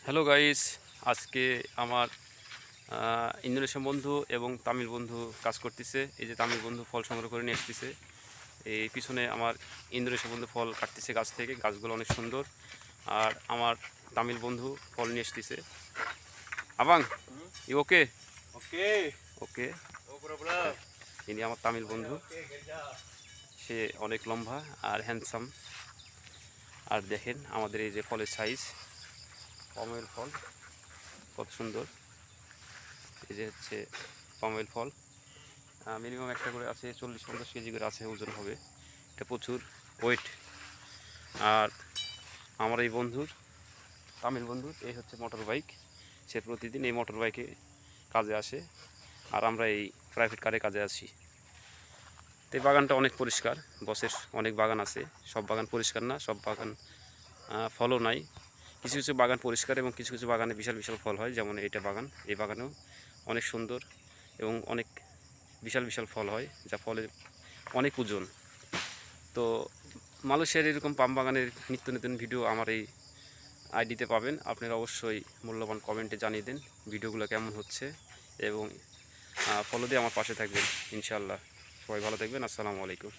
Hello guys, আজকে আমার Indonesian বন্ধু এবং তামিল বন্ধু কাজ করতেছে। এই যে তামিল বন্ধু ফল সংগ্রহ করে নিয়ে আসতেছে। এই পিছনে আমার ইন্দোনেশিয়ান বন্ধু ফল কাটতেছে গাছ থেকে। গাছগুলো অনেক সুন্দর। আর আমার তামিল বন্ধু ফল নিয়ে আসতেছে। আবাং, ই ওকে? Oke, ওকে। oh problem. ইনি আমার তামিল বন্ধু। Oke, kerja. সে অনেক লম্বা আর হ্যান্ডসাম। আর দেখেন আমাদের এই যে ফলের সাইজ, পামের ফল কত সুন্দর। এই যে হচ্ছে পামেল ফল। মিনিমাম একটা করে আছে 40-50 কেজি করে আছে, ওজন হবে। এটা প্রচুর ওয়েট। আর আমার এই বন্ধুর, তামিল বন্ধুর, এই হচ্ছে মোটর বাইক। সে প্রতিদিন এই মোটর বাইকে কাজে আসে, আর আমরা এই প্রাইভেট কারে কাজে আছি। তো এই বাগানটা অনেক পরিষ্কার। বসের অনেক বাগান আছে, সব বাগান পরিষ্কার না, সব বাগান ফলও নাই। কিছু কিছু বাগান পরিষ্কার এবং কিছু কিছু বাগানে বিশাল বিশাল ফল হয়, যেমন এইটা বাগান। এই বাগানেও অনেক সুন্দর এবং অনেক বিশাল বিশাল ফল হয়, যা ফলে অনেক ওজন। তো মালয়েশিয়ার এরকম পাম বাগানের নিত্য নতুন ভিডিও আমার এই আইডিতে পাবেন। আপনারা অবশ্যই মূল্যবান কমেন্টে জানিয়ে দিন ভিডিওগুলো কেমন হচ্ছে, এবং ফলো দিয়ে আমার পাশে থাকবেন ইনশাআল্লাহ। সবাই ভালো থাকবেন। আসসালামু আলাইকুম।